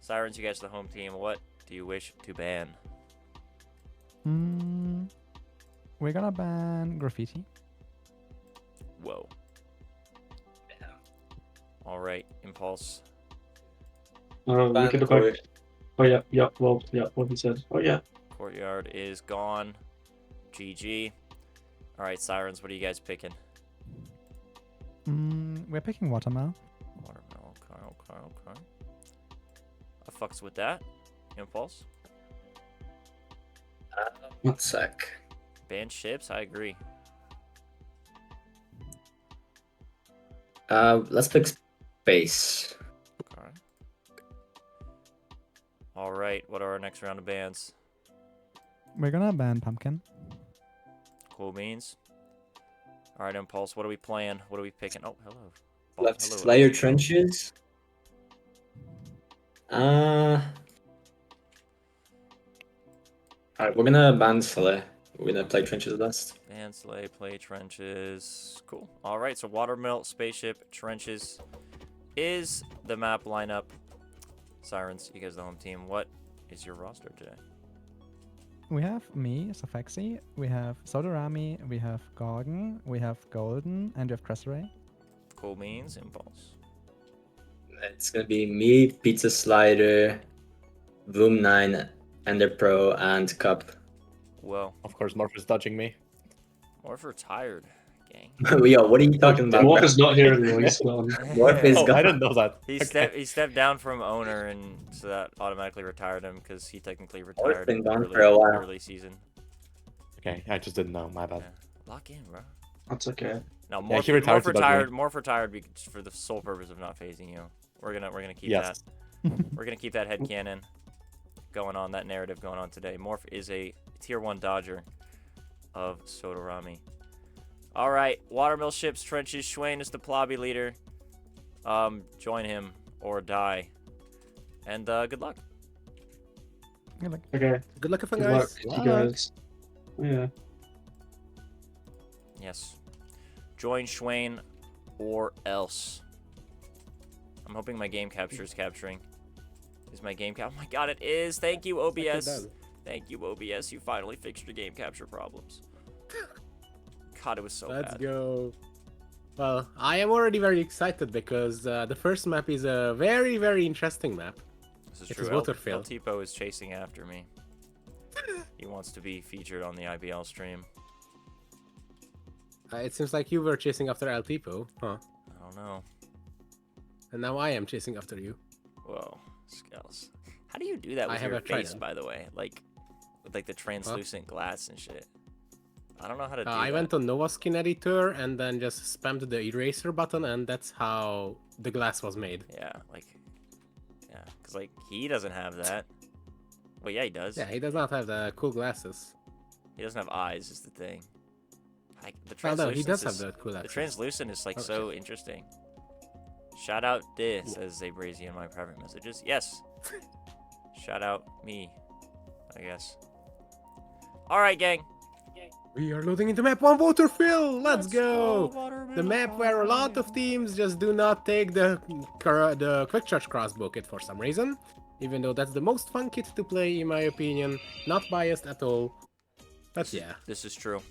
Sirens, you guys are the home team. What do you wish to ban? We're gonna ban graffiti. Whoa. All right, Impulse. We could have back. Oh yeah, well, yeah, what he said. Oh yeah. Courtyard is gone. GG. All right, Sirens, what are you guys picking? We're picking watermelon. Watermelon, okay. I fucks with that. Impulse. 1 sec. Ban ships, I agree. Let's pick space. Okay. All right, what are our next round of bans? We're gonna ban pumpkin. Cool beans. All right, Impulse, what are we playing? What are we picking? Oh, hello. Let's hello, Slayer LTPO. trenches. Alright, we're gonna ban Slayer. We're gonna play trenches last. Ban Slay, play trenches. Cool. All right, so Watermill, Spaceship, Trenches is the map lineup. Sirens, you guys are the home team. What is your roster today? We have me, Safexi. We have Sodorami. We have Gorgon. We have Golden, and we have Cressray. Cool beans, Impulse. It's gonna be me, Pizza Slider, Voom9, Ender Pro, and Cup. Well, Of course, Morph is dodging me. Morph retired, gang. Yo, what are you talking about? Morph bro? is not here anymore. He's gone. Morph is Oh, gone. I didn't know that. He Okay. he stepped down from owner, and so that automatically retired him because he technically retired been in gone the for a while. early season. Okay, I just didn't know. My bad. Yeah. Lock in, bro. That's okay. No, Yeah, Morph, he retired Morph to dodge me. retired. Morph retired for the sole purpose of not phasing you. We're gonna keep Yes. that. We're gonna keep that headcanon going on, that narrative going on today. Morph is a tier 1 dodger of Sodorami. All right, Watermill ships, trenches. Schwain is the plobby leader. Join him or die. And good luck. Good luck. Okay. Good luck, Good luck, guys. you guys. Yeah. Yes. Join Schwain or else. I'm hoping my game capture is capturing. Is my game cap? Oh my god, it is. Thank you, OBS. Thank you, OBS. You finally fixed your game capture problems. God, it was so Let's bad. go. Well, I am already very excited because the first map is a very, very interesting map. This is It true. is El Waterfield. Tipo is chasing after me. He wants to be featured on the IBL stream. It seems like you were chasing after El Tipo, huh? I don't know. And now I am chasing after you. Whoa, Scales. How do you do that I with have your a trident. face, by the way? Like, with like the translucent glass and shit. I don't know how to do I that. went on Nova Skin Editor and then just spammed the eraser button, and that's how the glass was made. Yeah, like, yeah, because like he doesn't have that. Well, yeah, he does. Yeah, he does not have the cool glasses. He doesn't have eyes, is the thing. Like the Well, no, he does translucence have is- the cool The glasses. translucent is like Oh, so interesting. Shout out this, says Zabrazy in my private messages. Yes. Shout out me, I guess. All right, gang. We are loading into map 1 Waterfield! Let's go! Watermill. The map where a lot of teams just do not take the quick charge crossbow kit for some reason. Even though that's the most fun kit to play in my opinion. Not biased at all. But yeah. This is true.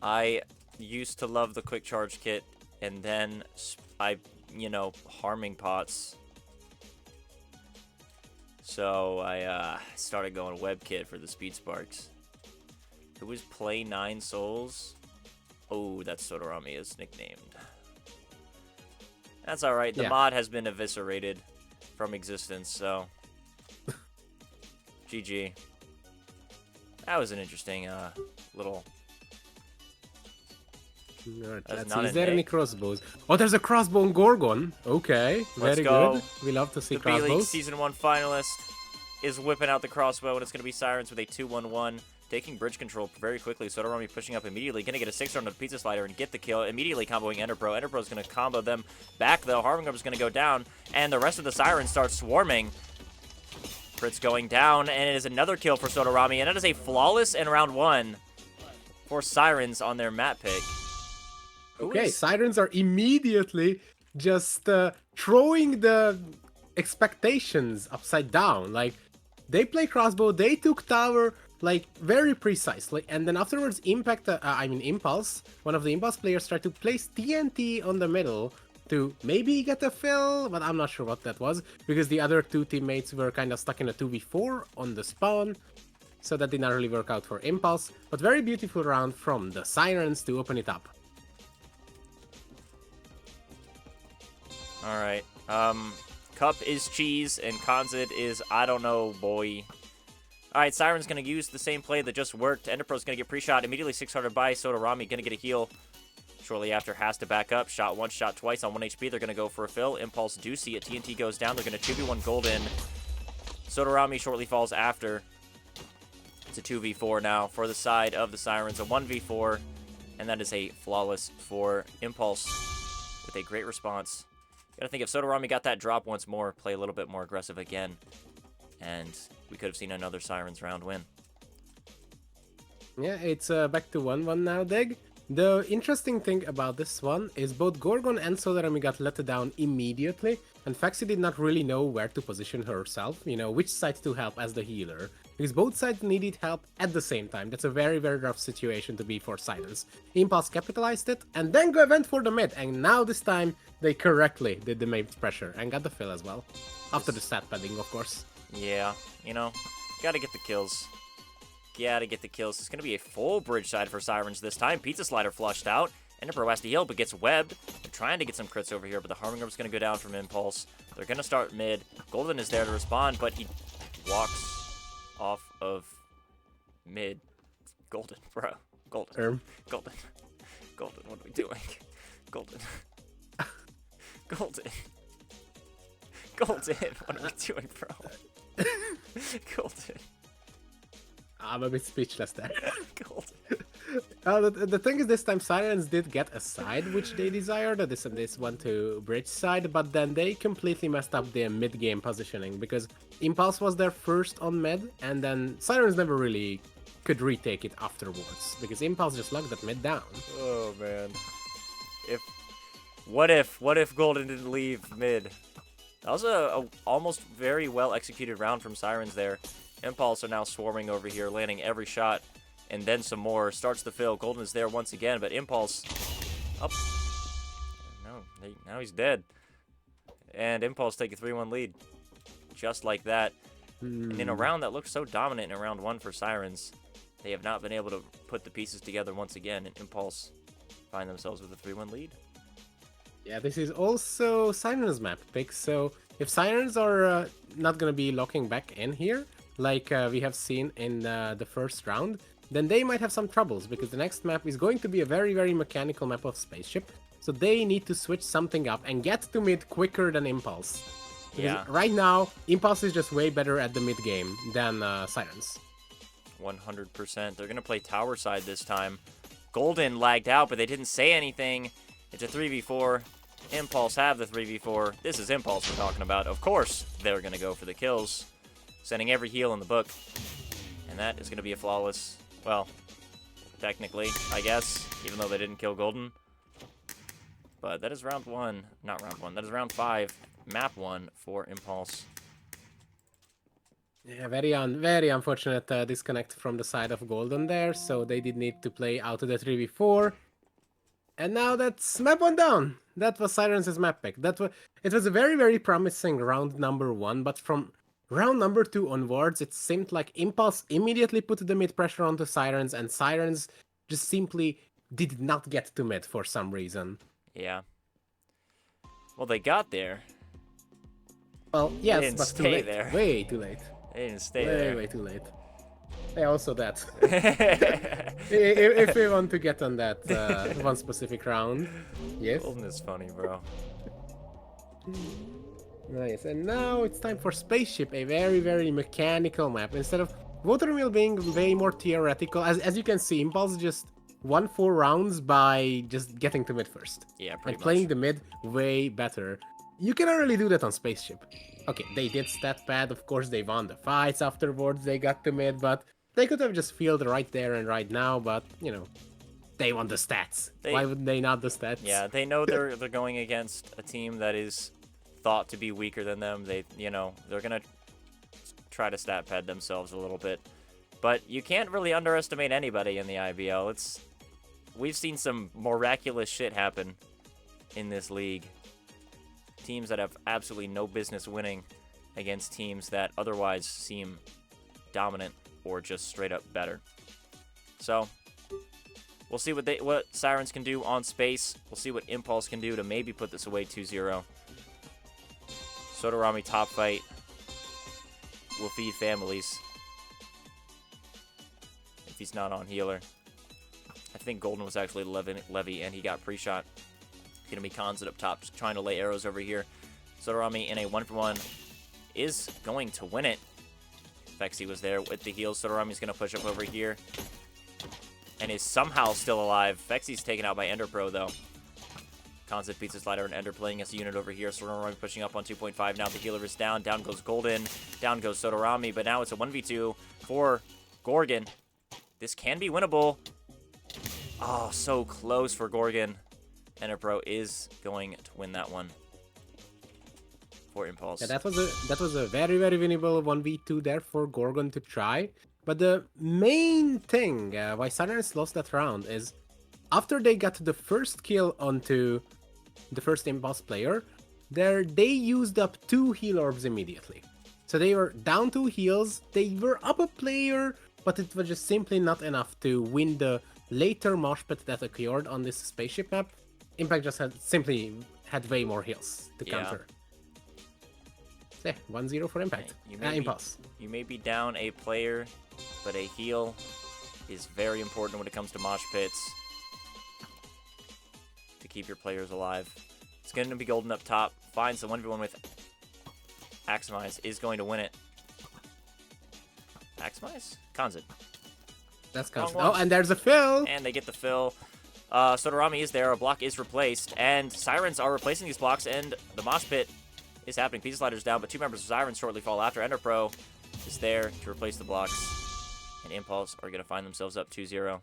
I used to love the quick charge kit, and then harming pots. So I started going web kit for the speed sparks. It was Play 9 Souls. Oh, that's Sodorami is nicknamed. That's alright. The Yeah. mod has been eviscerated from existence, so. GG. That was an interesting little. Alright, That's let's not see. Is an there A. any crossbows? Oh, there's a crossbow on Gorgon. Okay, Let's very go. good. We love to see The B-League crossbows. Season 1 finalist is whipping out the crossbow, and it's going to be Sirens with a 2-1-1. Taking bridge control very quickly. Sodorami pushing up immediately. Going to get a 6 on the Pizza Slider and get the kill. Immediately comboing Enderpro. Enderpro's going to combo them back, though. Harvinger's going to go down, and the rest of the Sirens start swarming. Fritz going down, and it is another kill for Sodorami, and that is a flawless in round 1 for Sirens on their map pick. Who Okay, is- Sirens are immediately just throwing the expectations upside down. Like, they play crossbow, they took tower, like, very precisely, and then afterwards Impulse, one of the Impulse players tried to place TNT on the middle to maybe get a fill, but I'm not sure what that was, because the other two teammates were kind of stuck in a 2v4 on the spawn, so that did not really work out for Impulse, but very beautiful round from the Sirens to open it up. Alright, Cup is cheese, and Kanzid is I don't know, boy. Alright, Siren's going to use the same play that just worked. Enderpro's going to get pre-shot. Immediately 600 by Sodorami. Going to get a heal. Shortly after, has to back up. Shot once, shot twice on 1 HP. They're going to go for a fill. Impulse do see it. TNT goes down. They're going to 2v1 Golden. Sodorami shortly falls after. It's a 2v4 now for the side of the Sirens. A 1v4. And that is a flawless for Impulse with a great response. Gotta think if Sodorami got that drop once more, play a little bit more aggressive again, and we could have seen another Sirens round win. Yeah, it's back to 1-1 now, Dig. The interesting thing about this one is both Gorgon and Sodorami got let down immediately, and Faxi did not really know where to position herself, you know, which side to help as the healer. Because both sides needed help at the same time. That's a very, very rough situation to be for Sirens. Impulse capitalized it, and then went for the mid, and now this time they correctly did the mid pressure, and got the fill as well. After the stat padding, of course. Yeah, you know, gotta get the kills. Gotta get the kills. It's gonna be a full bridge side for Sirens this time. Pizza Slider flushed out. Enderpro has to heal, but gets webbed. They're trying to get some crits over here, but the Harming Orb's gonna go down from Impulse. They're gonna start mid. Golden is there to respond, but he walks off of mid. Golden, bro. Golden. Golden. Golden, what are we doing? Golden. Golden. Golden, what are we doing, bro? Golden. I'm a bit speechless there. Golden. The thing is, this time Sirens did get a side which they desired, this one to bridge side, but then they completely messed up their mid-game positioning, because Impulse was their first on mid, and then Sirens never really could retake it afterwards, because Impulse just locked that mid down. Oh, man. What if Golden didn't leave mid? That was a almost very well executed round from Sirens there. Impulse are now swarming over here, landing every shot, and then some more. Starts the fill. Golden is there once again, but Impulse up. No, now he's dead. And Impulse take a 3-1 lead, just like that. And in a round that looked so dominant in round 1 for Sirens, they have not been able to put the pieces together once again, and Impulse find themselves with a 3-1 lead. Yeah, this is also Sirens map pick, so if Sirens are not gonna be locking back in here, like we have seen in the first round, then they might have some troubles, because the next map is going to be a very, very mechanical map of Spaceship, so they need to switch something up and get to mid quicker than Impulse. Because Yeah. right now, Impulse is just way better at the mid game than Sirens. 100%. They're going to play tower side this time. Golden lagged out, but they didn't say anything. It's a 3v4. Impulse have the 3v4. This is Impulse we're talking about. Of course, they're going to go for the kills, sending every heal in the book. And that is going to be a flawless, well, technically, I guess, even though they didn't kill Golden. But that is round 1. Not round 1. That is round 5. Map 1 for Impulse. Yeah, very unfortunate disconnect from the side of Golden there, so they did need to play out of the 3v4. And now that's map 1 down. That was Sirens' map pick. It was a very, very promising round number 1, but from round number 2 onwards, it seemed like Impulse immediately put the mid pressure onto Sirens, and Sirens just simply did not get to mid for some reason. Yeah. Well, they got there. Well, They yes, didn't but too stay late. there. Way too late. They didn't stay Way, there. way too late. Yeah, also that. if we want to get on that one specific round, yes. Golden is funny, bro. Nice, and now it's time for Spaceship, a very, very mechanical map. Instead of Watermill being way more theoretical, as you can see, Impulse just won 4 rounds by just getting to mid first. Yeah, pretty And much. playing the mid way better. You cannot really do that on Spaceship. Okay, they did stat pad, of course they won the fights afterwards, they got to mid, but they could have just fielded right there and right now, but, you know, they want the stats. Why would they not the stats? Yeah, they know they're going against a team that is thought to be weaker than them. They, you know, they're gonna try to stat pad themselves a little bit. But you can't really underestimate anybody in the IBL. We've seen some miraculous shit happen in this league. Teams that have absolutely no business winning against teams that otherwise seem dominant or just straight up better. So we'll see what Sirens can do on space. We'll see what Impulse can do to maybe put this away 2-0. Sodorami top fight will feed families if he's not on healer. I think Golden was actually Levy, and he got pre-shot. He's going to be Kanzit up top, just trying to lay arrows over here. Sodorami in a 1-for-1 is going to win it. Fexy was there with the heals. Sodorami's going to push up over here and is somehow still alive. Fexy's taken out by Enderpro, though. Kanzit beats his slider and Ender playing as a unit over here. Sodorami pushing up on 2.5. Now the healer is down. Down goes Golden. Down goes Sodorami. But now it's a 1v2 for Gorgon. This can be winnable. Oh, so close for Gorgon. Enderpro is going to win that one for Impulse. Yeah, that was a very, very winnable 1v2 there for Gorgon to try. But the main thing why Sirens lost that round is after they got the first kill onto the first Impulse player, they used up 2 heal orbs immediately. So they were down 2 heals, they were up a player, but it was just simply not enough to win the later mosh pit that occurred on this spaceship map. Impact just simply had way more heals to counter. Yeah, 1-0 for Impact. Impulse. You may be down a player, but a heal is very important when it comes to mosh pits to keep your players alive. It's going to be Golden up top. Finds the 1v1 with Aximize. Is going to win it. Aximize? Kanzit. That's Kanzit. Oh, and there's a fill! And they get the fill. Sodorami is there. A block is replaced. And Sirens are replacing these blocks. And the mosh pit is happening. Pizza Slider's down, but 2 members of Sirens shortly fall after. Enderpro is there to replace the blocks. And Impulse are going to find themselves up 2-0.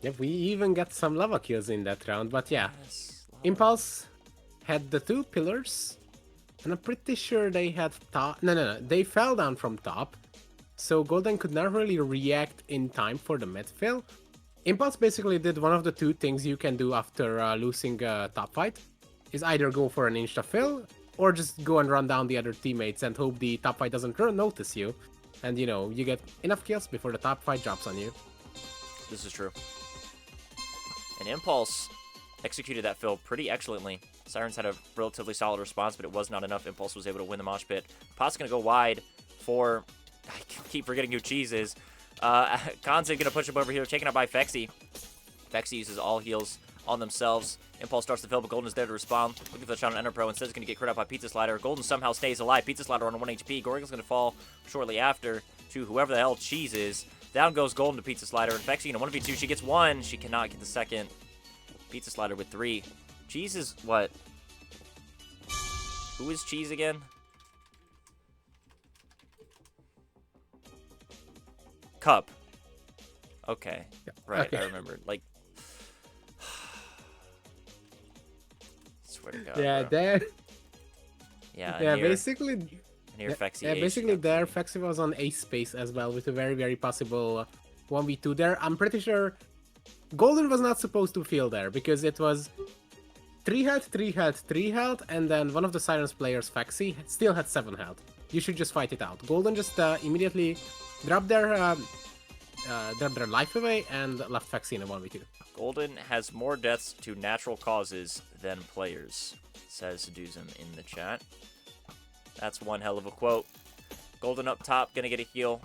Yeah, we even got some lava kills in that round, but yeah. Yes, Impulse had the 2 pillars, and I'm pretty sure they had top. No, they fell down from top, so Golden could not really react in time for the mid fill. Impulse basically did one of the 2 things you can do after losing a top fight, is either go for an insta fill, or just go and run down the other teammates and hope the top fight doesn't notice you, and you know, you get enough kills before the top fight drops on you. This is true. And Impulse executed that fill pretty excellently. Sirens had a relatively solid response, but it was not enough. Impulse was able to win the mosh pit. Pot's going to go wide for... I keep forgetting who Cheese is. Kanzit going to push him over here, taken out by Fexy. Fexy uses all heals on themselves. Impulse starts to fill, but Golden is there to respond. Looking for the shot on Enderpro. Instead, is going to get crit out by Pizza Slider. Golden somehow stays alive. Pizza Slider on 1 HP. Gorgon's going to fall shortly after to whoever the hell Cheese is. Down goes Golden to Pizza Slider. And Fexy in a 1v2. She gets 1. She cannot get the second. Pizza Slider with 3. Cheese is what? Who is Cheese again? Cup. Okay. Right, okay. I remembered. Like, swear to God. Yeah, bro. there. Yeah, Basically. Near Fexy. Yeah, basically there, Fexy was on ace space as well with a very, very possible 1v2 there. I'm pretty sure Golden was not supposed to feel there because it was 3 health, 3 health, 3 health, and then one of the Sirens players, Fexy, still had 7 health. You should just fight it out. Golden just immediately dropped their life away and left Fexy in a 1v2. Golden has more deaths to natural causes than players, says Duzum in the chat. That's one hell of a quote. Golden up top, gonna get a heal.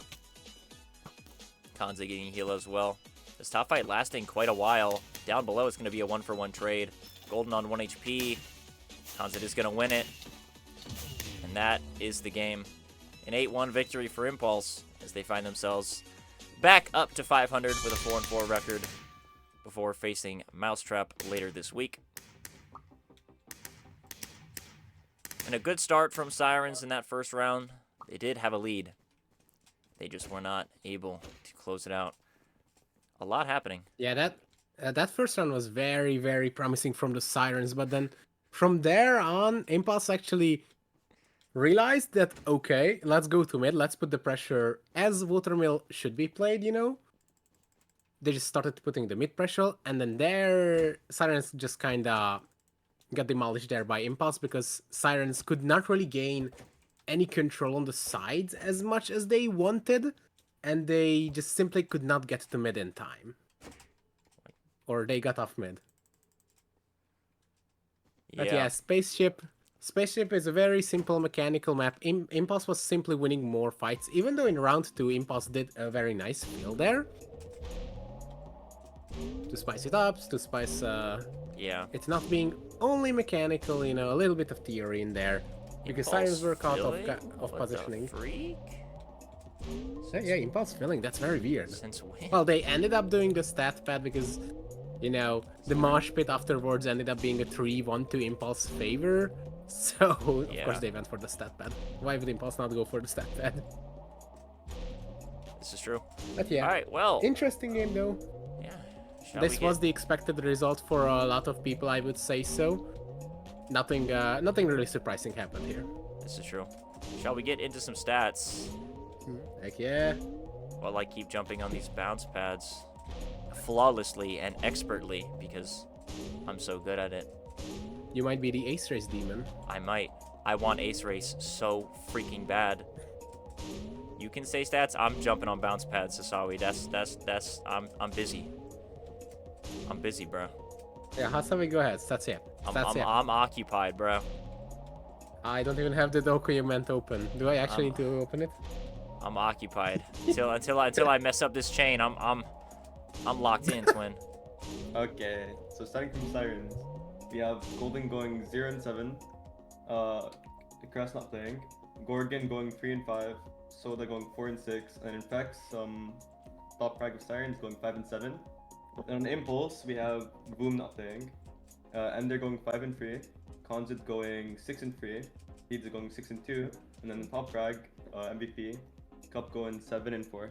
Kanzit getting a heal as well. This top fight lasting quite a while. Down below, it's gonna be a 1-for-1 trade. Golden on 1 HP. Kanzit is gonna win it. And that is the game. An 8-1 victory for Impulse as they find themselves back up to 500 with a 4-4 record before facing Mousetrap later this week. And a good start from Sirens in that first round. They did have a lead. They just were not able to close it out. A lot happening. Yeah, That first round was very, very promising from the Sirens, but then from there on, Impulse actually realized that, okay, let's go to mid, let's put the pressure as Watermill should be played, you know? They just started putting the mid pressure, and then there, Sirens just kinda got demolished there by Impulse because Sirens could not really gain any control on the sides as much as they wanted, and they just simply could not get to mid in time. Or they got off mid. But yeah, Spaceship is a very simple mechanical map. Impulse was simply winning more fights, even though in round 2 Impulse did a very nice fill there. To spice it up, to spice Yeah. it's not being only mechanical, you know, a little bit of theory in there. Because Sirens were caught off What positioning. The freak? Yeah, Impulse filling, that's very weird. Since when? Well, they ended up doing the stat pad because, you know, the mosh pit afterwards ended up being a 3-1 to Impulse favor. So, of course, they went for the stat pad. Why would Impulse not go for the stat pad? This is true. But yeah. Alright, well. Interesting game, though. Yeah. This was the expected result for a lot of people, I would say so. Nothing really surprising happened here. This is true. Shall we get into some stats? Heck yeah. While I keep jumping on these bounce pads flawlessly and expertly because I'm so good at it. You might be the Ace Race demon. I might. I want Ace Race so freaking bad. You can say stats. I'm jumping on bounce pads, Sasawi. I'm busy. I'm busy, bro. Yeah, Hasawi, go ahead. Stats yeah. I'm occupied, bro. I don't even have the document open. Do I actually need to open it? I'm occupied until I mess up this chain. I'm locked in, twin. Okay, so starting from Sirens, we have Golden going 0 and 7, Grass not playing, Gorgon going 3 and 5, Soda going 4 and 6, and in fact, top frag of Sirens going 5 and 7. Then on Impulse, we have Boom not playing, Ender going 5 and 3, Conzit going 6 and 3, Thieves going 6 and 2, and then top frag, MVP, Cup going 7 and 4.